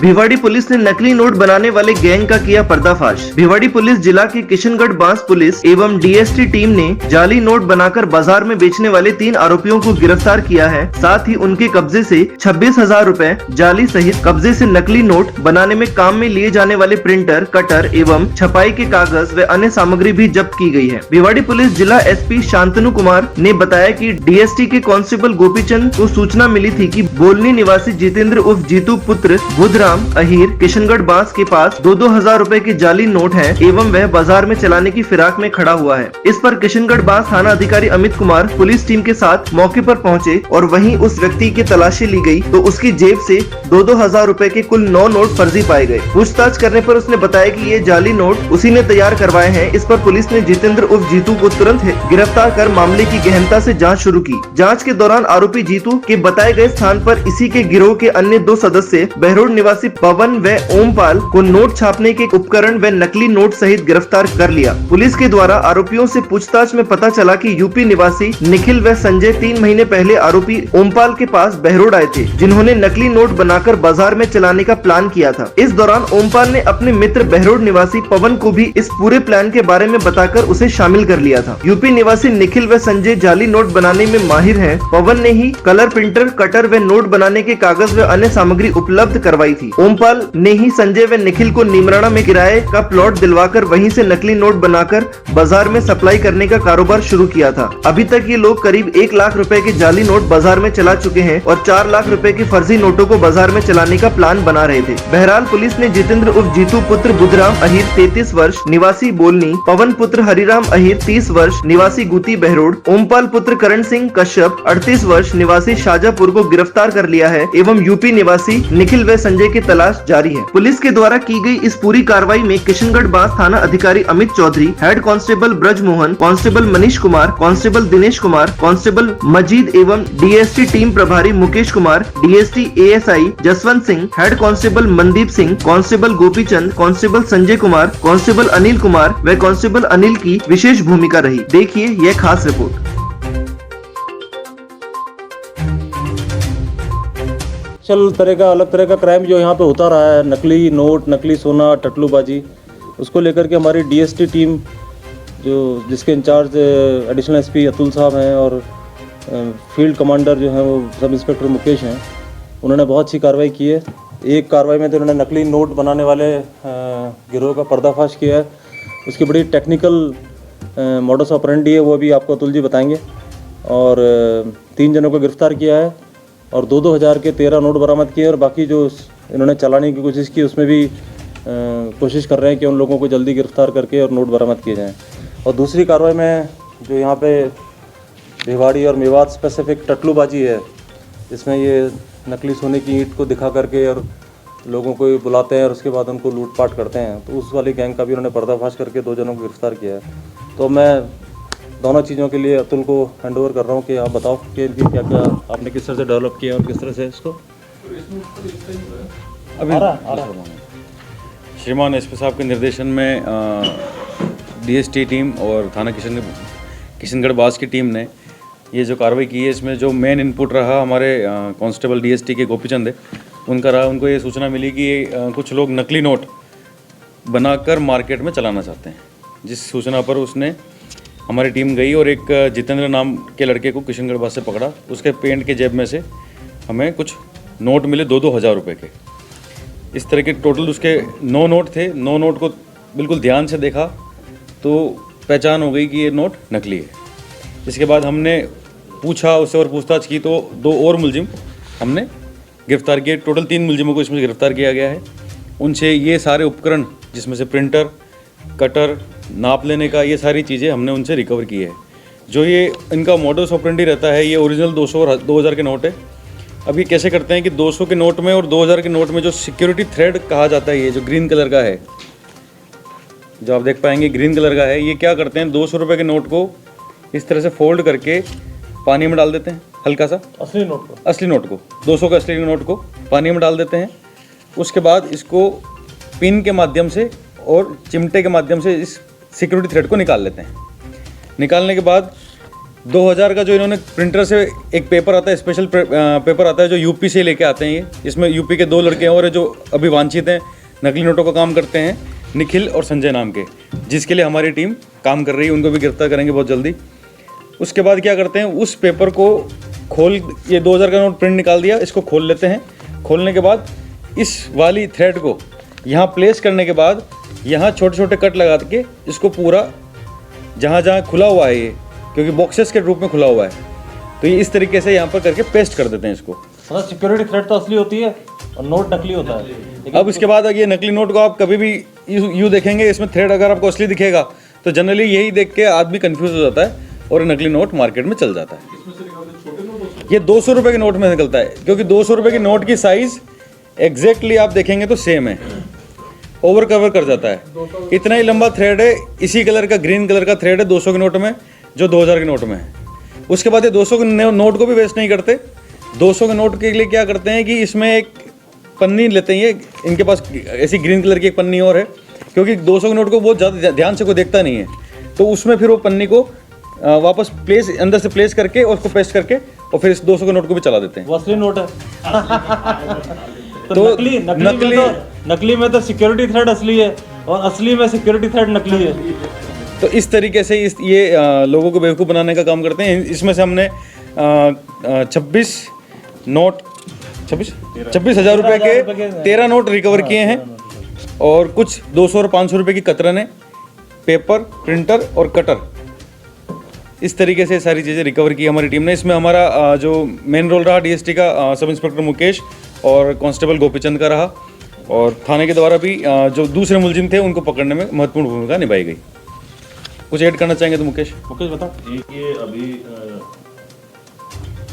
Bhiwadi police ने नकली note बनाने वाले गैंग का किया पर्दाफाश। भिवाड़ी पुलिस जिला की किशनगढ़ बांस पुलिस एवं डीएसटी टीम ने जाली नोट बनाकर बाजार में बेचने वाले 3 आरोपियों को गिरफ्तार किया है। साथ ही उनके कब्जे से 26,000 रुपए जाली सहित कब्जे से नकली नोट बनाने में काम में लिए जाने वाले प्रिंटर, कटर एवं छपाई के कागज व अन्य सामग्री भी जब्त की गई है। भिवाड़ी पुलिस जिला एसपी शांतनु कुमार ने बताया कि डीएसटी के कांस्टेबल गोपीचंद को सूचना मिली थी कि बोलनी निवासी जितेंद्र उर्फ जीतू पुत्र बुधराम अहीर किशनगढ़ बांस के पास 2,000 रुपए के जाली नोट हैं एवं वह बाजार में चलाने की फिराक में खड़ा हुआ है। इस पर किशनगढ़ बांस थाना अधिकारी अमित कुमार पुलिस टीम के साथ मौके पर पहुंचे और वहीं उस व्यक्ति की तलाशी ली गई तो उसकी जेब से 2,000 रुपए के कुल 9 नोट फर्जी पाए गए। पूछताछ करने पर उसने बताया कि ये जाली नोट उसी ने तैयार करवाए हैं। इस पर पुलिस ने जितेंद्र उर्फ जीतू को तुरंत गिरफ्तार कर मामले की गहनता से जांच शुरू की। जांच के दौरान आरोपी जीतू के बताए गए स्थान पर इसी के गिरोह के अन्य 2 सदस्य बहरोड निवासी पवन व ओमपाल को नोट छापने के उपकरण व नकली नोट सहित गिरफ्तार कर लिया। पुलिस के द्वारा आरोपियों से पूछताछ में पता चला कि यूपी निवासी निखिल व संजय 3 महीने पहले आरोपी ओमपाल के पास बहरोड आए थे, जिन्होंने नकली नोट बनाकर बाजार में चलाने का प्लान किया था। इस दौरान ओमपाल ने अपने मित्र बहरोड निवासी पवन को भी इस पूरे प्लान के बारे में बताकर उसे शामिल कर लिया था। यूपी निवासी निखिल व संजय जाली नोट बनाने में माहिर हैं। पवन ने ही कलर प्रिंटर, कटर व नोट बनाने के कागज व अन्य सामग्री उपलब्ध करवाई थी। ओमपाल ने ही संजय व निखिल को नीमराणा में किराए का प्लॉट दिलवाकर वहीं से नकली नोट बनाकर बाजार में सप्लाई करने का कारोबार शुरू किया था। अभी तक ये लोग करीब 1 लाख रुपए के जाली नोट बाजार में चला चुके हैं और 4 लाख रुपए के फर्जी नोटों को बाजार में चलाने का प्लान बना रहे थे। बहरहाल पुलिस ने जितेंद्र उर्फ जीतू पुत्र बुधराम अहीर 33 वर्ष निवासी बोलनी, पवन पुत्र हरिराम अहीर 30 वर्ष निवासी गुती बहरोड, ओमपाल पुत्र करण सिंह कश्यप 38 वर्ष निवासी शाजापुर को गिरफ्तार कर लिया है एवं यूपी निवासी निखिल व संजय की तलाश जारी है। पुलिस के द्वारा की गई इस पूरी कार्रवाई में किशनगढ़ बांस थाना अधिकारी Amit Chaudhary, head constable Braj Mohan, constable Manish Kumar, constable Dinesh Kumar, constable Majeed एवं डीएसटी टीम प्रभारी Mukesh Kumar, DST ASI Jaswant Singh, head constable Mandeep Singh, constable Gopichand, constable Sanjay Kumar, constable Anil Kumar व कांस्टेबल अनिल की विशेष भूमिका रही। देखिए यह खास रिपोर्ट। अलग तरह का क्राइम जो यहाँ पे होता रहा है, नकली नोट, नकली सोना, टटलूबाजी, उसको लेकर के हमारी डीएसटी टीम जिसके इंचार्ज एडिशनल एसपी अतुल साहब हैं और फील्ड कमांडर जो हैं वो सब इंस्पेक्टर मुकेश हैं, उन्होंने बहुत सी कार्रवाई की है। एक कार्रवाई में तो उन्होंने नकली नोट बनाने वाले गिरोह का पर्दाफाश किया है। उसकी बड़ी टेक्निकल मॉडस ऑपरेंडी है, वो अभी आपको अतुल जी बताएंगे। और 3 जनों को गिरफ्तार किया है और 2-2 हज़ार के 13 नोट बरामद किए और बाकी जो इन्होंने चलाने की कोशिश की उसमें भी कोशिश कर रहे हैं कि उन लोगों को जल्दी गिरफ्तार करके और नोट बरामद किए जाएं। और दूसरी कार्रवाई में जो यहाँ पे भिवाड़ी और मेवात स्पेसिफिक टटलूबाजी है, जिसमें ये नकली सोने की ईंट को दिखा करके और लोगों को बुलाते हैं और उसके बाद उनको लूटपाट करते हैं, तो उस वाली गैंग का भी उन्होंने पर्दाफाश करके 2 जनों को गिरफ्तार किया है। तो मैं दोनों चीज़ों के लिए अतुल को हैंड ओवर कर रहा हूँ कि आप बताओ कि क्या क्या आपने किस तरह से डेवलप किया और किस तरह से इसको अभी श्रीमान एसपी साहब के निर्देशन में डीएसटी टीम और थाना किशनगढ़ बास की टीम ने ये जो कार्रवाई की है, इसमें जो मेन इनपुट रहा हमारे कांस्टेबल डीएसटी के गोपीचंद है, उनका रहा। उनको ये सूचना मिली कि कुछ लोग नकली नोट बनाकर मार्केट में चलाना चाहते हैं। जिस सूचना पर उसने हमारी टीम गई और एक जितेंद्र नाम के लड़के को किशनगढ़ बास से पकड़ा। उसके पेंट के जेब में से हमें कुछ नोट मिले 2-2 हज़ार रुपये के। इस तरह के टोटल उसके 9 नोट थे। 9 नोट को बिल्कुल ध्यान से देखा तो पहचान हो गई कि ये नोट नकली है। इसके बाद हमने पूछा उससे और पूछताछ की तो 2 और मुलजिम हमने गिरफ्तार किए। टोटल 3 मुलजिमों को इसमें गिरफ्तार किया गया है। उनसे ये सारे उपकरण, जिसमें से प्रिंटर, कटर, नाप लेने का, ये सारी चीज़ें हमने उनसे रिकवर की है। जो ये इनका मॉडस ऑपरेंडी रहता है, ये ओरिजिनल 200 और 2000 के नोट है। अब ये कैसे करते हैं कि 200 के नोट में और 2000 के नोट में जो सिक्योरिटी थ्रेड कहा जाता है, ये जो ग्रीन कलर का है, जो आप देख पाएंगे ग्रीन कलर का है, ये क्या करते हैं 200 रुपये के नोट को इस तरह से फोल्ड करके पानी में डाल देते हैं। हल्का सा असली नोट को 200 का असली नोट को पानी में डाल देते हैं। उसके बाद इसको पिन के माध्यम से और चिमटे के माध्यम से इस सिक्योरिटी थ्रेड को निकाल लेते हैं। निकालने के बाद 2000 का जो इन्होंने प्रिंटर से एक पेपर आता है, स्पेशल पेपर आता है जो यूपी से लेके आते हैं ये। इसमें यूपी के 2 लड़के हैं और जो अभी वांछित हैं, नकली नोटों का काम करते हैं, निखिल और संजय नाम के, जिसके लिए हमारी टीम काम कर रही है। उनको भी गिरफ्तार करेंगे बहुत जल्दी। उसके बाद क्या करते हैं, उस पेपर को ये 2000 का नोट प्रिंट निकाल दिया, इसको खोल लेते हैं। खोलने के बाद इस वाली थ्रेड को यहाँ प्लेस करने के बाद यहाँ छोटे छोटे कट लगा के इसको पूरा जहाँ जहाँ खुला हुआ है ये, क्योंकि बॉक्सेस के रूप में खुला हुआ है, तो ये इस तरीके से यहाँ पर करके पेस्ट कर देते हैं इसको। सिक्योरिटी थ्रेट तो असली होती है और नोट नकली होता है। अब इसके बाद ये नकली नोट को आप कभी भी यूँ देखेंगे, इसमें थ्रेड अगर आपको असली दिखेगा तो जनरली यही देख के आदमी कंफ्यूज हो जाता है और नकली नोट मार्केट में चल जाता है। ये 200 रुपये के नोट में निकलता है, क्योंकि 200 रुपये के नोट की साइज़ एग्जैक्टली आप देखेंगे तो सेम है, ओवर कवर कर जाता है। इतना ही लंबा थ्रेड है, इसी कलर का ग्रीन कलर का थ्रेड है 200 के नोट में, जो 2000 के नोट में है। उसके बाद ये 200 के नोट को भी वेस्ट नहीं करते। 200 के नोट के लिए क्या करते हैं कि इसमें एक पन्नी लेते हैं, इनके पास ऐसी ग्रीन कलर की एक पन्नी और है, क्योंकि 200 के नोट को बहुत ज़्यादा ध्यान से कोई देखता नहीं है, तो उसमें फिर वो पन्नी को वापस अंदर से प्लेस करके और उसको पेस्ट करके और फिर इस 200 के नोट को भी चला देते हैं। वो असली नोट है। तो नकली में तो सिक्योरिटी थ्रेड असली है और असली में सिक्योरिटी थ्रेड नकली है। तो इस तरीके से ये लोगों को बेवकूफ़ बनाने का काम करते हैं। इसमें से हमने 26,000 रुपये के 13 नोट रिकवर किए हैं और कुछ 200 और 500 रुपये की कतरनें, पेपर, प्रिंटर और कटर, इस तरीके से सारी चीज़ें रिकवर की हमारी टीम ने। इसमें हमारा जो मेन रोल रहा डीएसटी का सब इंस्पेक्टर मुकेश और कांस्टेबल गोपीचंद का रहा, और थाने के द्वारा भी जो दूसरे मुलजिम थे उनको पकड़ने में महत्वपूर्ण भूमिका निभाई गई। कुछ ऐड करना चाहेंगे तो मुकेश बता। ये अभी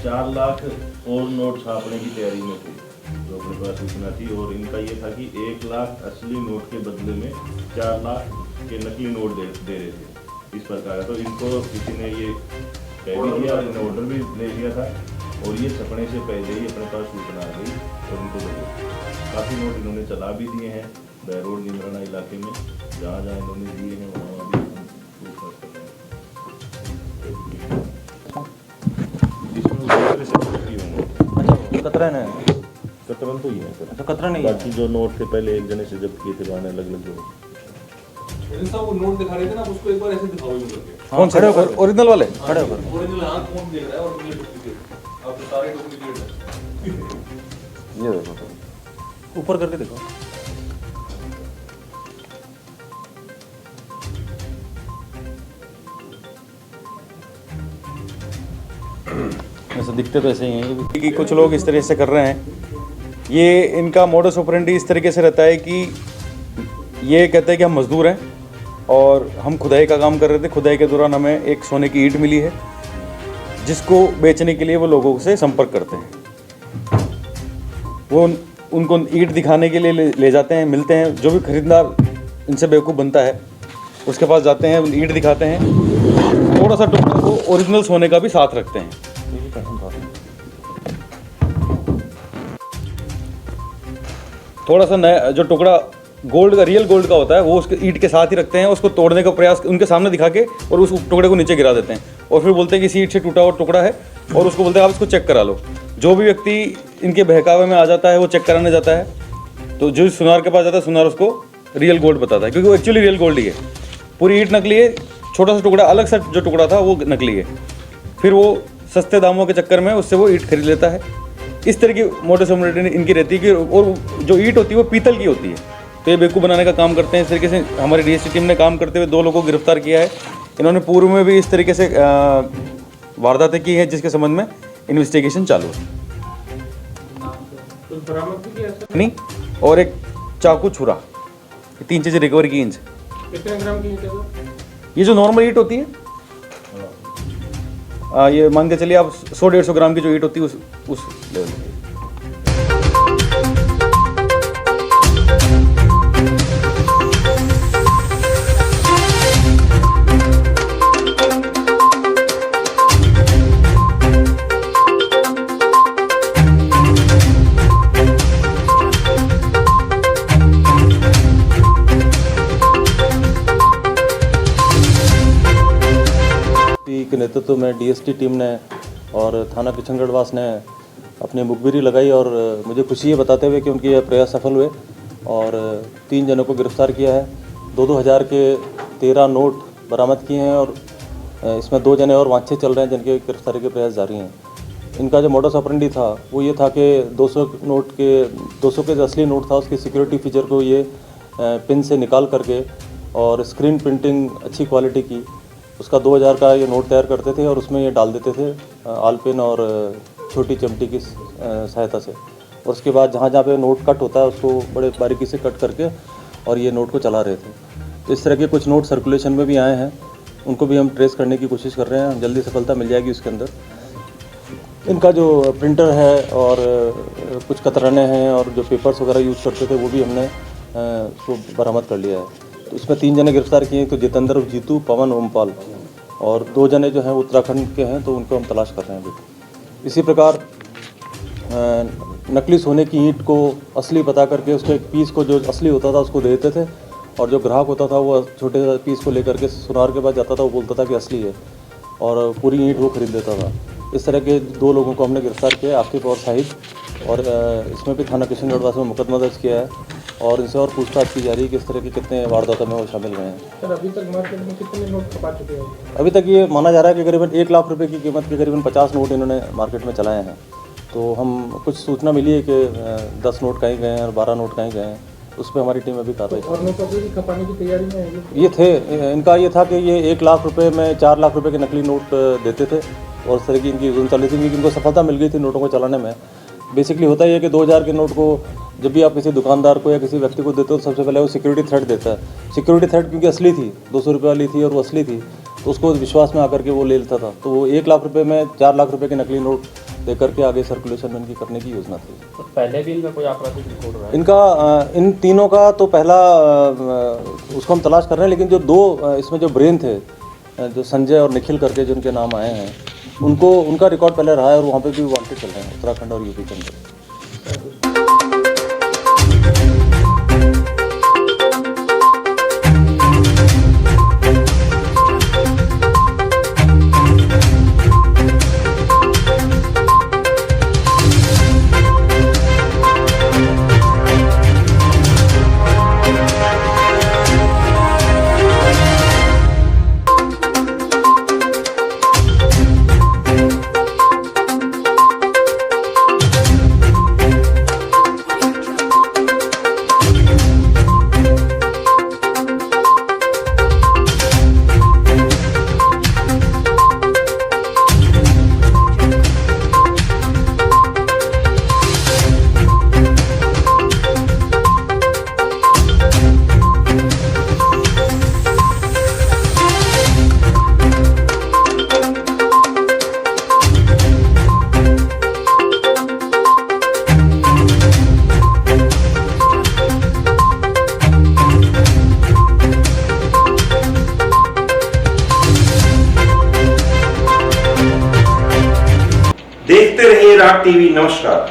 4 लाख और नोट छापने की तैयारी में थे, जो अपने पास सूचना थी, और इनका ये था कि 1 लाख असली नोट के बदले में 4 लाख के नकली नोट दे रहे थे, इस प्रकार का। तो इनको किसी ने ये कह भी दिया, इन्होंने ऑर्डर भी ले लिया था, और ये छपने से पहले ही अपने पास सूचना आ गई और इनको काफ़ी नोट इन्होंने चला भी दिए हैं बहरोड निमराना इलाके में, जहाँ जहाँ इन्होंने दिए हैं वहाँ भी कतरन है, कतरन तो ही है सर। अच्छा कतरन नहीं, बाकी जो नोट थे पहले एक जने से जब्त किए थे, वहाँ अलग अलग जो वो नोट दिखा रहे थे ना, उसको एक बार ऐसे दिखाओ यूं करके। कौन से ओरिजिनल वाले? खड़े होकर ओरिजिनल हाथ कौन देख रहा है और ओरिजिनल डुप्लीकेट, अब तो सारे डुप्लीकेट है। ये देखो, ऊपर करके देखो। ऐसे दिखते तो ऐसे ही हैं कि कुछ लोग इस तरह से कर रहे हैं। ये इनका मोडस ऑपरेंडी इस तरीके से रहता है कि ये कहते हैं कि हम मजदूर हैं और हम खुदाई का काम कर रहे थे। खुदाई के दौरान हमें एक सोने की ईंट मिली है, जिसको बेचने के लिए वो लोगों से संपर्क करते हैं। वो उनको ईंट दिखाने के लिए ले जाते हैं, मिलते हैं। जो भी खरीददार इनसे बेवकूफ़ बनता है उसके पास जाते हैं, ईंट दिखाते हैं, थोड़ा सा टुकड़ा वो ओरिजिनल सोने का भी साथ रखते हैं। थोड़ा सा नया जो टुकड़ा गोल्ड का, रियल गोल्ड का होता है, वो उसके ईंट के साथ ही रखते हैं। उसको तोड़ने का प्रयास उनके सामने दिखा के और उस टुकड़े को नीचे गिरा देते हैं और फिर बोलते हैं कि इस ईंट से टूटा हुआ टुकड़ा है, और उसको बोलते हैं आप इसको चेक करा लो। जो भी व्यक्ति इनके बहकावे में आ जाता है वो चेक कराने जाता है, तो जो सुनार के पास जाता है सुनार उसको रियल गोल्ड बताता है, क्योंकि वो एक्चुअली रियल गोल्ड ही है। पूरी ईंट नकली है, छोटा सा टुकड़ा अलग सा जो टुकड़ा था वो नकली है। फिर वो सस्ते दामों के चक्कर में उससे वो ईंट खरीद लेता है। इस तरह की मोडस ऑपरेंडी इनकी रहती है कि, और जो ईंट होती है वो पीतल की होती है, तो ये बेवकूफ़ बनाने का काम करते हैं। इस तरीके से हमारी डीएसटी टीम ने काम करते हुए 2 लोगों को गिरफ्तार किया है। इन्होंने पूर्व में भी इस तरीके से वारदातें की हैं, जिसके संबंध में इन्वेस्टिगेशन चालू है। नहीं, और एक चाकू छुरा, 3 चीज़ें रिकवर की इनसे। कितने ग्राम की ईंट है सर? ये जो नॉर्मल ईंट होती है, ये मान के चलिए आप 100-150 ग्राम की जो ईंट होती है उस लेवल की। के नेतृत्व में डीएसटी टीम ने और थाना किशनगढ़वास ने अपनी मुखबिरी लगाई और मुझे खुशी है बताते हुए कि उनके यह प्रयास सफल हुए और 3 जनों को गिरफ्तार किया है। 2-2 हज़ार के 13 नोट बरामद किए हैं और इसमें 2 जने और वांछे चल रहे हैं जिनके गिरफ्तारी के प्रयास जारी हैं। इनका जो मोडस ऑपरेंडी था वो ये था कि 200 के जो असली नोट था उसकी सिक्योरिटी फीचर को ये पिन से निकाल करके और स्क्रीन प्रिंटिंग अच्छी क्वालिटी की उसका 2000 का ये नोट तैयार करते थे और उसमें ये डाल देते थे आल पेन और छोटी चिमटी की सहायता से और उसके बाद जहाँ जहाँ पे नोट कट होता है उसको बड़े बारीकी से कट करके और ये नोट को चला रहे थे। तो इस तरह के कुछ नोट सर्कुलेशन में भी आए हैं, उनको भी हम ट्रेस करने की कोशिश कर रहे हैं। जल्दी सफलता मिल जाएगी उसके अंदर। इनका जो प्रिंटर है और कुछ कतरने हैं और जो पेपर्स वगैरह यूज़ करते थे वो भी हमने उसको बरामद कर लिया है। तो इसमें 3 जने गिरफ्तार किए, तो जितेंद्र, जीतू, पवन, ओमपाल और 2 जने जो हैं उत्तराखंड के हैं तो उनको हम तलाश कर रहे हैं अभी। इसी प्रकार नकली सोने की ईंट को असली बता करके उसके एक पीस को जो असली होता था उसको दे देते थे और जो ग्राहक होता था वो छोटे पीस को लेकर के सुनार के पास जाता था, वो बोलता था कि असली है और पूरी ईंट वो खरीद लेता था। इस तरह के 2 लोगों को हमने गिरफ्तार किया, आकिब और शाहिद, और इसमें भी थाना किशनगढ़वास में मुकदमा दर्ज किया है और इनसे और पूछताछ की जा रही है कि इस तरह के कितने वारदातों में वो शामिल रहे हैं। सर अभी तक मार्केट में कितने नोट छपा चुके हैं? अभी तक ये माना जा रहा है कि करीबन 1 लाख रुपए की कीमत के करीबन 50 नोट इन्होंने मार्केट में चलाए हैं। तो हम कुछ सूचना मिली है कि 10 नोट कहीं गए हैं और 12 नोट कहीं गए हैं, उस पर हमारी टीम अभी कार्रवाई और नोट अभी खपाने की तैयारी में है? ये थे, इनका ये था कि ये 1 लाख रुपए में 4 लाख रुपए के नकली नोट देते थे और उस तरह की इनकी 39 की इनको सफलता मिल गई थी नोटों को चलाने में। बेसिकली होता ही है कि 2000 के नोट को जब भी आप किसी दुकानदार को या किसी व्यक्ति को देते हो तो सबसे पहले वो सिक्योरिटी थ्रेट देता है। सिक्योरिटी थ्रेट क्योंकि असली थी, 200 रुपये वाली थी और वो असली थी, तो उसको विश्वास में आकर के वो ले लेता था। तो वो 1 लाख रुपए में 4 लाख रुपए के नकली नोट दे करके आगे सर्कुलेशन में इनकी करने की योजना थी। तो पहले भी इनका कोई आपराधिक रिकॉर्ड रहा है? इनका इन तीनों का तो पहला उसको हम तलाश कर रहे हैं, लेकिन जो 2 इसमें जो ब्रेन थे, जो संजय और निखिल करके जिनके नाम आए हैं, उनका रिकॉर्ड पहले रहा है और वहाँ पे भी वांटेड चल रहे हैं उत्तराखंड और यूपी के अंदर। देखते रहिए राग टीवी। नमस्कार।